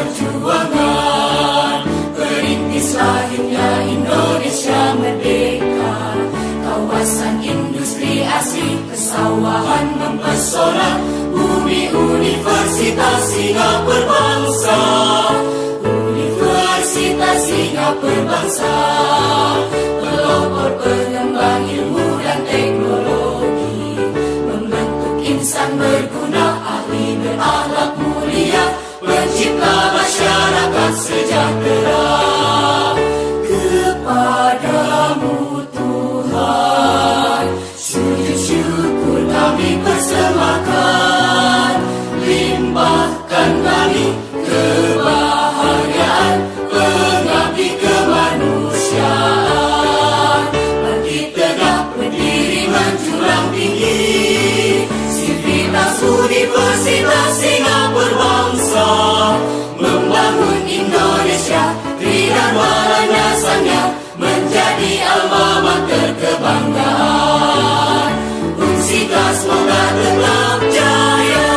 perjuangan, perintis lahirnya Indonesia merdeka. Kawasan industri asri, pesawahan mempesona, bumi universitas hingga berbangsa. Universitas hingga berbangsa, pelopor pengembang ilmu dan teknologi, membentuk insan berguna, ahli berakhlak mulia, pencipta masyarakat sejahtera. Kepadamu Tuhan, sujud syukur kami persembahkan, limpahkan kami kebahagiaan, pengabdi kemanusiaan. Bangkit tegak berdiri menjulang tinggi, sivitas universitas hingga berbangsa, membangun Indonesia, dan landasannya menjadi alma mater kebanggaan. Unsika semoga tetap jaya,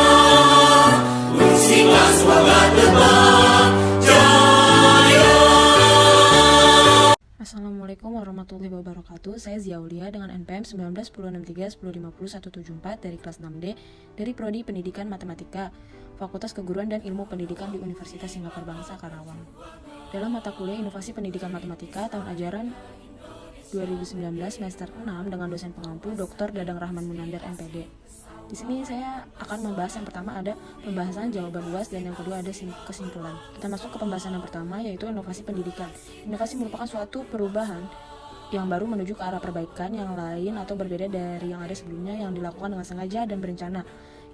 Unsika semoga tetap jaya. Assalamualaikum warahmatullahi wabarakatuh. Saya Ziaulia dengan NPM 1910631050 dari kelas 6D dari Prodi Pendidikan Matematika, Fakultas Keguruan dan Ilmu Pendidikan di Universitas Singapura Bangsa Karawang. Dalam mata kuliah Inovasi Pendidikan Matematika tahun ajaran 2019 semester 6 dengan dosen pengampu Dr. Dadang Rahman Munandar MPD. Di sini saya akan membahas yang pertama ada pembahasan jawaban luas dan yang kedua ada kesimpulan. Kita masuk ke pembahasan yang pertama yaitu inovasi pendidikan. Inovasi merupakan suatu perubahan yang baru menuju ke arah perbaikan yang lain atau berbeda dari yang ada sebelumnya yang dilakukan dengan sengaja dan berencana.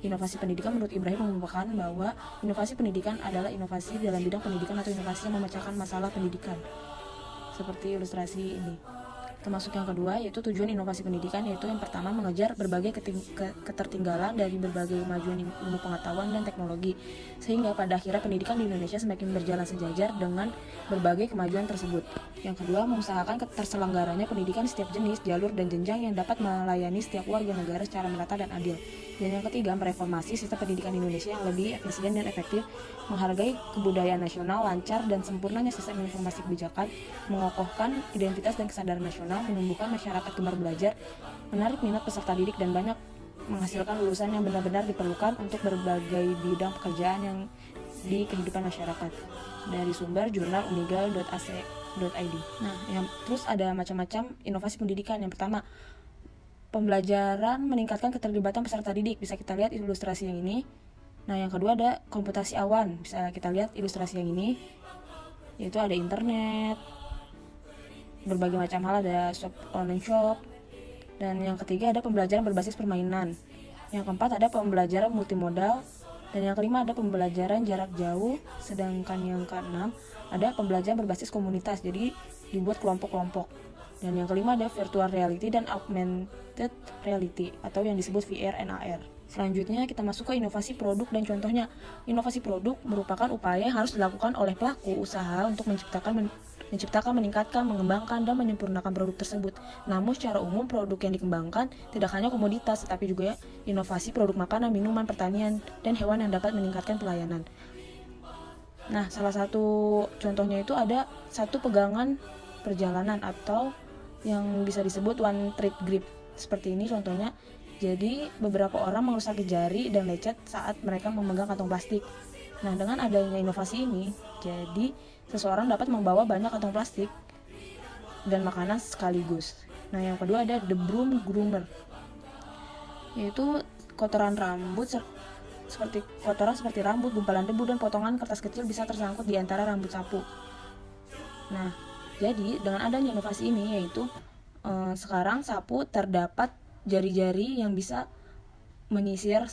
Inovasi pendidikan menurut Ibrahim mengemukakan bahwa inovasi pendidikan adalah inovasi dalam bidang pendidikan atau inovasi yang memecahkan masalah pendidikan. Seperti ilustrasi ini. Termasuk yang kedua yaitu tujuan inovasi pendidikan, yaitu yang pertama mengejar berbagai ketertinggalan dari berbagai kemajuan ilmu pengetahuan dan teknologi, sehingga pada akhirnya pendidikan di Indonesia semakin berjalan sejajar dengan berbagai kemajuan tersebut. Yang kedua, mengusahakan terselenggaranya pendidikan setiap jenis, jalur, dan jenjang yang dapat melayani setiap warga negara secara merata dan adil. Dan yang ketiga, mereformasi sistem pendidikan Indonesia yang lebih efisien dan efektif, menghargai kebudayaan nasional, lancar dan sempurnanya sistem informasi kebijakan, mengokohkan identitas dan kesadaran nasional, menumbuhkan masyarakat gemar belajar, menarik minat peserta didik, dan banyak menghasilkan lulusan yang benar-benar diperlukan untuk berbagai bidang pekerjaan yang di kehidupan masyarakat. Dari sumber jurnal unigal.ac.id. Nah, terus ada macam-macam inovasi pendidikan. Yang pertama, pembelajaran meningkatkan keterlibatan peserta didik. Bisa kita lihat ilustrasi yang ini. Nah, yang kedua ada komputasi awan. Bisa kita lihat ilustrasi yang ini. Yaitu ada internet, berbagai macam hal, ada online shop. Dan yang ketiga ada pembelajaran berbasis permainan. Yang keempat ada pembelajaran multimodal. Dan yang kelima ada pembelajaran jarak jauh. Sedangkan yang keenam ada pembelajaran berbasis komunitas, jadi dibuat kelompok-kelompok. Dan yang kelima ada virtual reality dan augmented reality atau yang disebut VR and AR. Selanjutnya kita masuk ke inovasi produk dan contohnya. Inovasi produk merupakan upaya yang harus dilakukan oleh pelaku usaha untuk menciptakan, meningkatkan, mengembangkan, dan menyempurnakan produk tersebut. Namun secara umum produk yang dikembangkan tidak hanya komoditas, tetapi juga inovasi produk makanan, minuman, pertanian, dan hewan yang dapat meningkatkan pelayanan. Nah, salah satu contohnya itu ada satu pegangan perjalanan atau yang bisa disebut one trip grip. Seperti ini contohnya. Jadi beberapa orang merusaki jari dan lecet saat mereka memegang kantong plastik. Nah, dengan adanya inovasi ini, jadi seseorang dapat membawa banyak kantong plastik dan makanan sekaligus. Nah, yang kedua ada the broom groomer, yaitu kotoran seperti rambut, gumpalan debu, dan potongan kertas kecil bisa tersangkut di antara rambut sapu. Nah, jadi dengan adanya inovasi ini yaitu sekarang sapu terdapat jari-jari yang bisa menyisir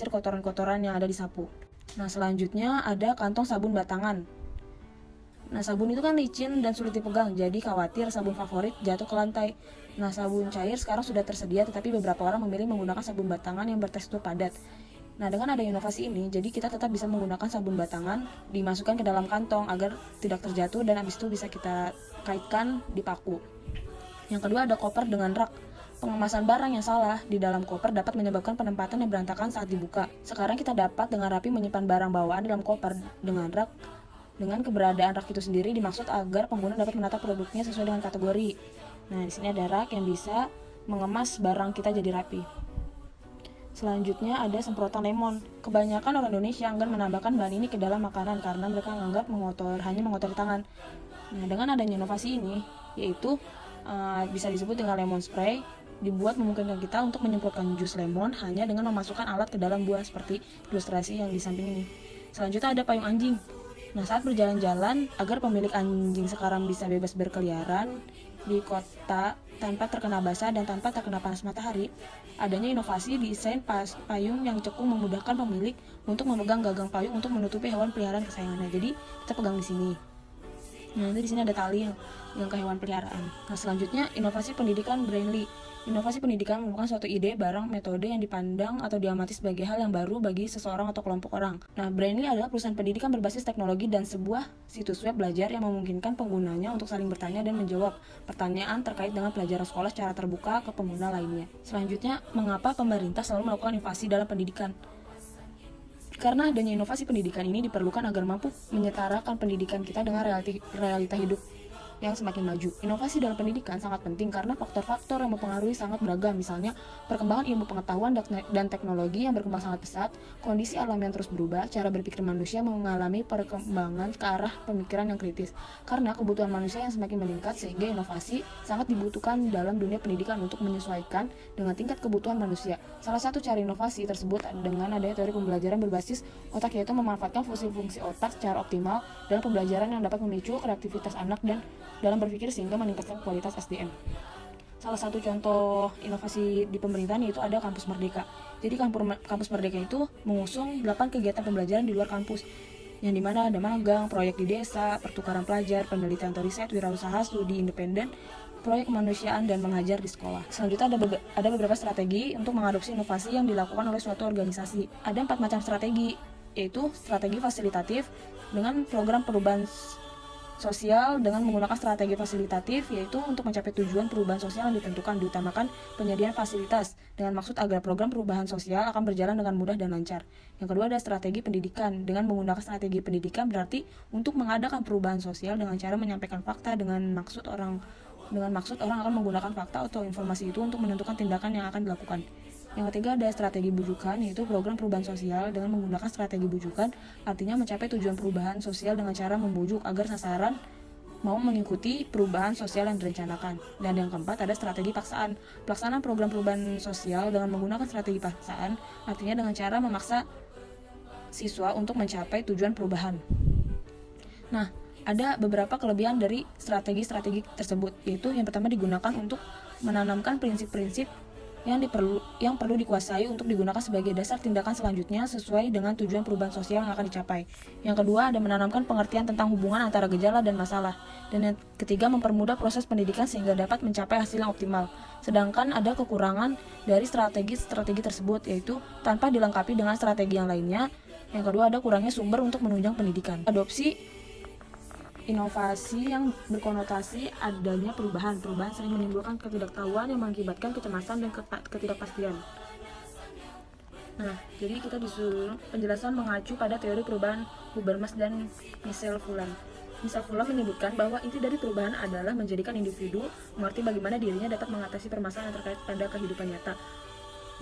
kotoran-kotoran yang ada di sapu. Nah, selanjutnya ada kantong sabun batangan. Nah, sabun itu kan licin dan sulit dipegang, jadi khawatir sabun favorit jatuh ke lantai. Nah, sabun cair sekarang sudah tersedia, tetapi beberapa orang memilih menggunakan sabun batangan yang bertekstur padat. Nah, dengan ada inovasi ini, jadi kita tetap bisa menggunakan sabun batangan, dimasukkan ke dalam kantong agar tidak terjatuh, dan habis itu bisa kita kaitkan di paku. Yang kedua ada koper dengan rak. Pengemasan barang yang salah di dalam koper dapat menyebabkan penempatan yang berantakan saat dibuka. Sekarang kita dapat dengan rapi menyimpan barang bawaan dalam koper dengan rak. Dengan keberadaan rak itu sendiri dimaksud agar pengguna dapat menata produknya sesuai dengan kategori. Nah, di sini ada rak yang bisa mengemas barang kita jadi rapi. Selanjutnya ada semprotan lemon. Kebanyakan orang Indonesia enggan menambahkan bahan ini ke dalam makanan karena mereka menganggap hanya mengotori tangan. Nah, dengan adanya inovasi ini, yaitu bisa disebut dengan lemon spray, dibuat memungkinkan kita untuk menyemprotkan jus lemon hanya dengan memasukkan alat ke dalam buah seperti ilustrasi yang di samping ini. Selanjutnya ada payung anjing. Nah, saat berjalan-jalan, agar pemilik anjing sekarang bisa bebas berkeliaran di kota tanpa terkena basah dan tanpa terkena panas matahari, adanya inovasi desain payung yang cukup memudahkan pemilik untuk memegang gagang payung untuk menutupi hewan peliharaan kesayangannya. Jadi, kita pegang di sini. Nah, nanti di sini ada tali yang ke hewan peliharaan. Nah, selanjutnya inovasi pendidikan Brainly. Inovasi pendidikan merupakan suatu ide, barang, metode yang dipandang atau diamati sebagai hal yang baru bagi seseorang atau kelompok orang. Nah, Brainly adalah perusahaan pendidikan berbasis teknologi dan sebuah situs web belajar yang memungkinkan penggunanya untuk saling bertanya dan menjawab pertanyaan terkait dengan pelajaran sekolah secara terbuka ke pengguna lainnya. Selanjutnya, mengapa pemerintah selalu melakukan inovasi dalam pendidikan? Karena adanya inovasi pendidikan ini diperlukan agar mampu menyetarakan pendidikan kita dengan realita hidup yang semakin maju. Inovasi dalam pendidikan sangat penting karena faktor-faktor yang mempengaruhi sangat beragam, misalnya perkembangan ilmu pengetahuan dan teknologi yang berkembang sangat pesat, kondisi alam yang terus berubah, cara berpikir manusia mengalami perkembangan ke arah pemikiran yang kritis. Karena kebutuhan manusia yang semakin meningkat sehingga inovasi sangat dibutuhkan dalam dunia pendidikan untuk menyesuaikan dengan tingkat kebutuhan manusia. Salah satu cara inovasi tersebut dengan adanya teori pembelajaran berbasis otak, yaitu memanfaatkan fungsi-fungsi otak secara optimal dalam pembelajaran yang dapat memicu kreativitas anak dan dalam berpikir sehingga meningkatkan kualitas SDM. Salah satu contoh inovasi di pemerintahan yaitu ada Kampus Merdeka. Jadi Kampus Merdeka itu mengusung 8 kegiatan pembelajaran di luar kampus, yang dimana ada magang, proyek di desa, pertukaran pelajar, penelitian atau riset, wirausaha, studi independen, proyek kemanusiaan, dan mengajar di sekolah. Selanjutnya ada beberapa strategi untuk mengadopsi inovasi yang dilakukan oleh suatu organisasi. Ada 4 macam strategi, yaitu strategi fasilitatif dengan program perubahan sosial dengan menggunakan strategi fasilitatif, yaitu untuk mencapai tujuan perubahan sosial yang ditentukan, diutamakan penyediaan fasilitas dengan maksud agar program perubahan sosial akan berjalan dengan mudah dan lancar. Yang kedua ada strategi pendidikan. Dengan menggunakan strategi pendidikan berarti untuk mengadakan perubahan sosial dengan cara menyampaikan fakta dengan maksud orang akan menggunakan fakta atau informasi itu untuk menentukan tindakan yang akan dilakukan. Yang ketiga ada strategi bujukan, yaitu program perubahan sosial dengan menggunakan strategi bujukan, artinya mencapai tujuan perubahan sosial dengan cara membujuk agar sasaran mau mengikuti perubahan sosial yang direncanakan. Dan yang keempat ada strategi paksaan. Pelaksanaan program perubahan sosial dengan menggunakan strategi paksaan, artinya dengan cara memaksa siswa untuk mencapai tujuan perubahan. Nah, ada beberapa kelebihan dari strategi-strategi tersebut, yaitu yang pertama digunakan untuk menanamkan prinsip-prinsip yang perlu dikuasai untuk digunakan sebagai dasar tindakan selanjutnya sesuai dengan tujuan perubahan sosial yang akan dicapai. Yang kedua, ada menanamkan pengertian tentang hubungan antara gejala dan masalah. Dan yang ketiga, mempermudah proses pendidikan sehingga dapat mencapai hasil yang optimal. Sedangkan ada kekurangan dari strategi tersebut, yaitu tanpa dilengkapi dengan strategi yang lainnya. Yang kedua, ada kurangnya sumber untuk menunjang pendidikan. Adopsi inovasi yang berkonotasi adanya perubahan sering menimbulkan ketidaktahuan yang mengakibatkan kecemasan dan ketidakpastian. Nah, jadi kita disuruh penjelasan mengacu pada teori perubahan Habermas dan Michel Foucault. Michel Foucault menyebutkan bahwa inti dari perubahan adalah menjadikan individu mengerti bagaimana dirinya dapat mengatasi permasalahan terkait pada kehidupan nyata.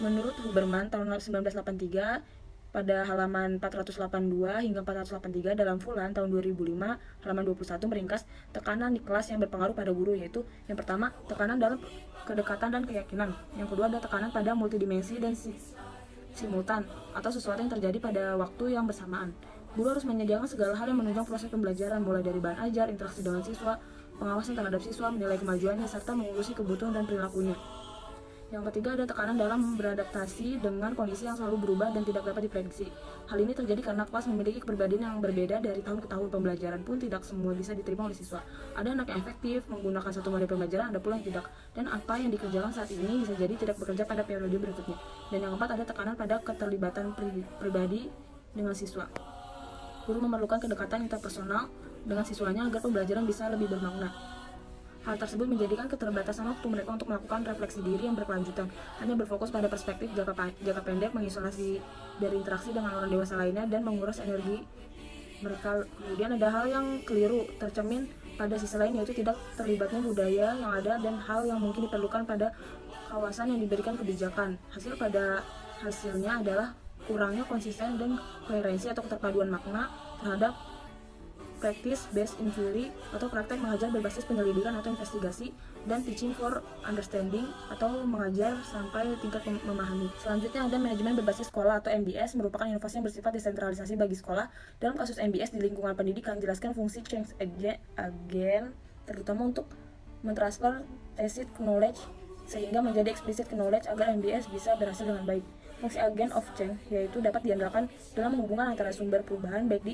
Menurut Habermas tahun 1983, pada halaman 482 hingga 483 dalam Fulan tahun 2005 halaman 21 meringkas tekanan di kelas yang berpengaruh pada guru, yaitu yang pertama tekanan dalam kedekatan dan keyakinan, yang kedua ada tekanan pada multidimensi dan simultan atau sesuatu yang terjadi pada waktu yang bersamaan. Guru harus menyediakan segala hal yang menunjang proses pembelajaran, mulai dari bahan ajar, interaksi dengan siswa, pengawasan terhadap siswa, menilai kemajuannya, serta mengurusi kebutuhan dan perilakunya. Yang ketiga ada tekanan dalam beradaptasi dengan kondisi yang selalu berubah dan tidak dapat diprediksi. Hal ini terjadi karena kelas memiliki kepribadian yang berbeda dari tahun ke tahun. Pembelajaran pun tidak semua bisa diterima oleh siswa. Ada anak yang efektif menggunakan satu model pembelajaran, ada pula yang tidak. Dan apa yang dikerjakan saat ini bisa jadi tidak bekerja pada periode berikutnya. Dan yang keempat ada tekanan pada keterlibatan pribadi dengan siswa. Guru memerlukan kedekatan interpersonal dengan siswanya agar pembelajaran bisa lebih bermakna. Hal tersebut menjadikan keterbatasan waktu mereka untuk melakukan refleksi diri yang berkelanjutan, hanya berfokus pada perspektif jangka pendek, mengisolasi dari interaksi dengan orang dewasa lainnya, dan menguras energi mereka. Kemudian ada hal yang keliru tercermin pada sisi lain, yaitu tidak terlibatnya budaya yang ada dan hal yang mungkin diperlukan pada kawasan yang diberikan kebijakan. Hasilnya adalah kurangnya konsisten dan koherensi atau keterpaduan makna terhadap practice based inquiry atau praktek mengajar berbasis penyelidikan atau investigasi, dan teaching for understanding atau mengajar sampai tingkat memahami. Selanjutnya ada manajemen berbasis sekolah atau MBS, merupakan inovasi yang bersifat desentralisasi bagi sekolah. Dalam kasus MBS di lingkungan pendidikan, jelaskan fungsi change agent terutama untuk mentransfer tacit knowledge sehingga menjadi explicit knowledge agar MBS bisa berhasil dengan baik. Fungsi agent of change yaitu dapat diandalkan dalam hubungan antara sumber perubahan baik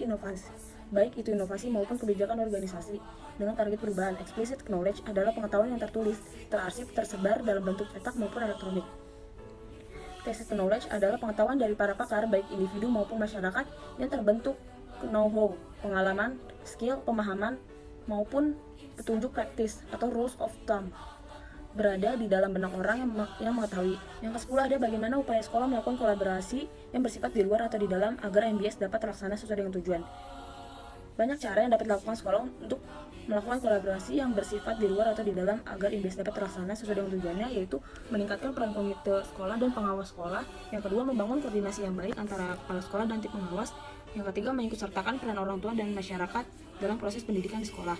itu inovasi maupun kebijakan organisasi dengan target perubahan. Explicit knowledge adalah pengetahuan yang tertulis, terarsip, tersebar dalam bentuk cetak maupun elektronik. Tacit knowledge adalah pengetahuan dari para pakar baik individu maupun masyarakat yang terbentuk know-how, pengalaman, skill, pemahaman maupun petunjuk praktis atau rules of thumb berada di dalam benak orang yang mengetahui. Yang ke-10 ada bagaimana upaya sekolah melakukan kolaborasi yang bersifat di luar atau di dalam agar MBS dapat terlaksana sesuai dengan tujuan. Banyak cara yang dapat dilakukan sekolah untuk melakukan kolaborasi yang bersifat di luar atau di dalam agar MBS dapat terlaksana sesuai dengan tujuannya, yaitu meningkatkan peran komite sekolah dan pengawas sekolah. Yang kedua, membangun koordinasi yang baik antara kepala sekolah dan tim pengawas. Yang ketiga, mengikutsertakan peran orang tua dan masyarakat dalam proses pendidikan di sekolah.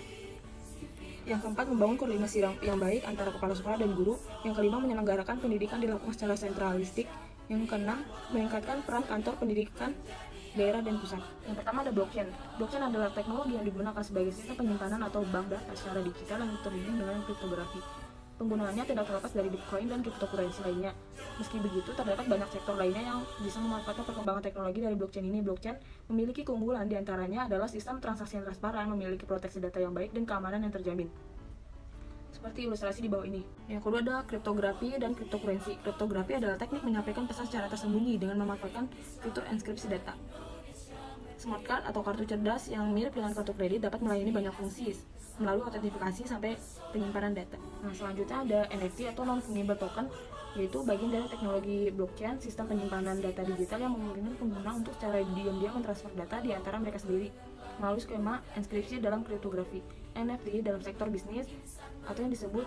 Yang keempat, membangun koordinasi yang baik antara kepala sekolah dan guru. Yang kelima, menyelenggarakan pendidikan dilakukan secara sentralistik. Yang keenam, meningkatkan peran kantor pendidikan daerah dan pusat. Yang pertama ada blockchain. Blockchain adalah teknologi yang digunakan sebagai sistem penyimpanan atau bank data secara digital yang terhubung dengan kriptografi. Penggunaannya tidak terlepas dari Bitcoin dan kriptokurrensi lainnya. Meski begitu, terdapat banyak sektor lainnya yang bisa memanfaatkan perkembangan teknologi dari blockchain ini. Blockchain memiliki keunggulan, diantaranya adalah sistem transaksi yang transparan, memiliki proteksi data yang baik, dan keamanan yang terjamin. Seperti ilustrasi di bawah ini. Yang kedua ada kriptografi dan kriptokurensi. Kriptografi adalah teknik menyampaikan pesan secara tersembunyi dengan memanfaatkan fitur enkripsi data. Smart card atau kartu cerdas yang mirip dengan kartu kredit dapat melayani banyak fungsi melalui autentifikasi sampai penyimpanan data. Nah, selanjutnya ada NFT atau non-fungible token, yaitu bagian dari teknologi blockchain, sistem penyimpanan data digital yang memungkinkan pengguna untuk secara diam-diam mentransfer data di antara mereka sendiri melalui skema inskripsi dalam kriptografi. NFT dalam sektor bisnis atau yang disebut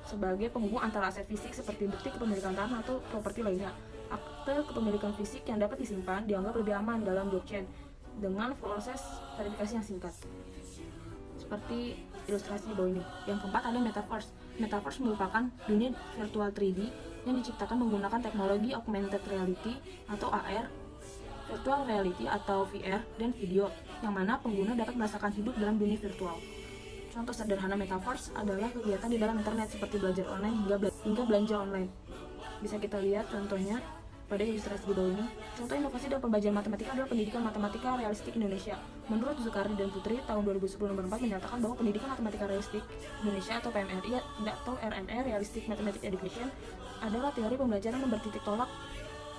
sebagai penghubung antara aset fisik seperti bukti kepemilikan tanah atau properti lainnya. Akte kepemilikan fisik yang dapat disimpan dianggap lebih aman dalam blockchain dengan proses verifikasi yang singkat. Seperti ilustrasi di bawah ini. Yang keempat ada metaverse. Metaverse merupakan dunia virtual 3D yang diciptakan menggunakan teknologi augmented reality atau AR, virtual reality atau VR, dan video, yang mana pengguna dapat merasakan hidup dalam dunia virtual. Contoh sederhana metaverse adalah kegiatan di dalam internet seperti belajar online hingga belanja online. Bisa kita lihat contohnya pada ilustrasi di bawah ini. Contoh inovasi dalam pembelajaran matematika adalah pendidikan matematika realistik Indonesia. Menurut Zukardi dan Putri tahun 2010 nomor 4 menyatakan bahwa pendidikan matematika realistik Indonesia atau PMRI atau RME Realistic Mathematics Education adalah teori pembelajaran yang bertitik tolak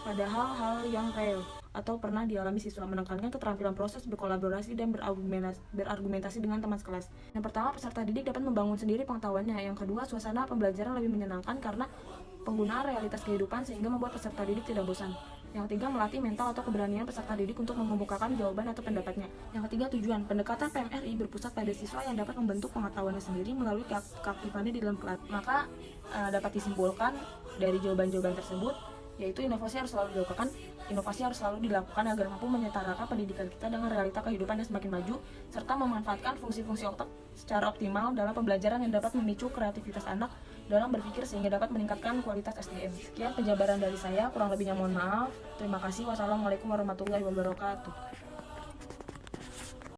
pada hal-hal yang real atau pernah dialami siswa, menekankan keterampilan proses berkolaborasi dan berargumentasi dengan teman sekelas. Yang pertama, peserta didik dapat membangun sendiri pengetahuannya. Yang kedua, suasana pembelajaran lebih menyenangkan karena penggunaan realitas kehidupan sehingga membuat peserta didik tidak bosan. Yang ketiga, melatih mental atau keberanian peserta didik untuk mengemukakan jawaban atau pendapatnya. Yang ketiga, tujuan. Pendekatan PMRI berpusat pada siswa yang dapat membentuk pengetahuannya sendiri melalui keaktifannya di dalam kelas. Maka dapat disimpulkan dari jawaban-jawaban tersebut, yaitu inovasi harus selalu dilakukan agar mampu menyetarakan pendidikan kita dengan realita kehidupan yang semakin maju, serta memanfaatkan fungsi-fungsi otak secara optimal dalam pembelajaran yang dapat memicu kreativitas anak dalam berpikir sehingga dapat meningkatkan kualitas SDM. Sekian penjabaran dari saya, kurang lebihnya mohon maaf. Terima kasih. Wassalamualaikum warahmatullahi wabarakatuh.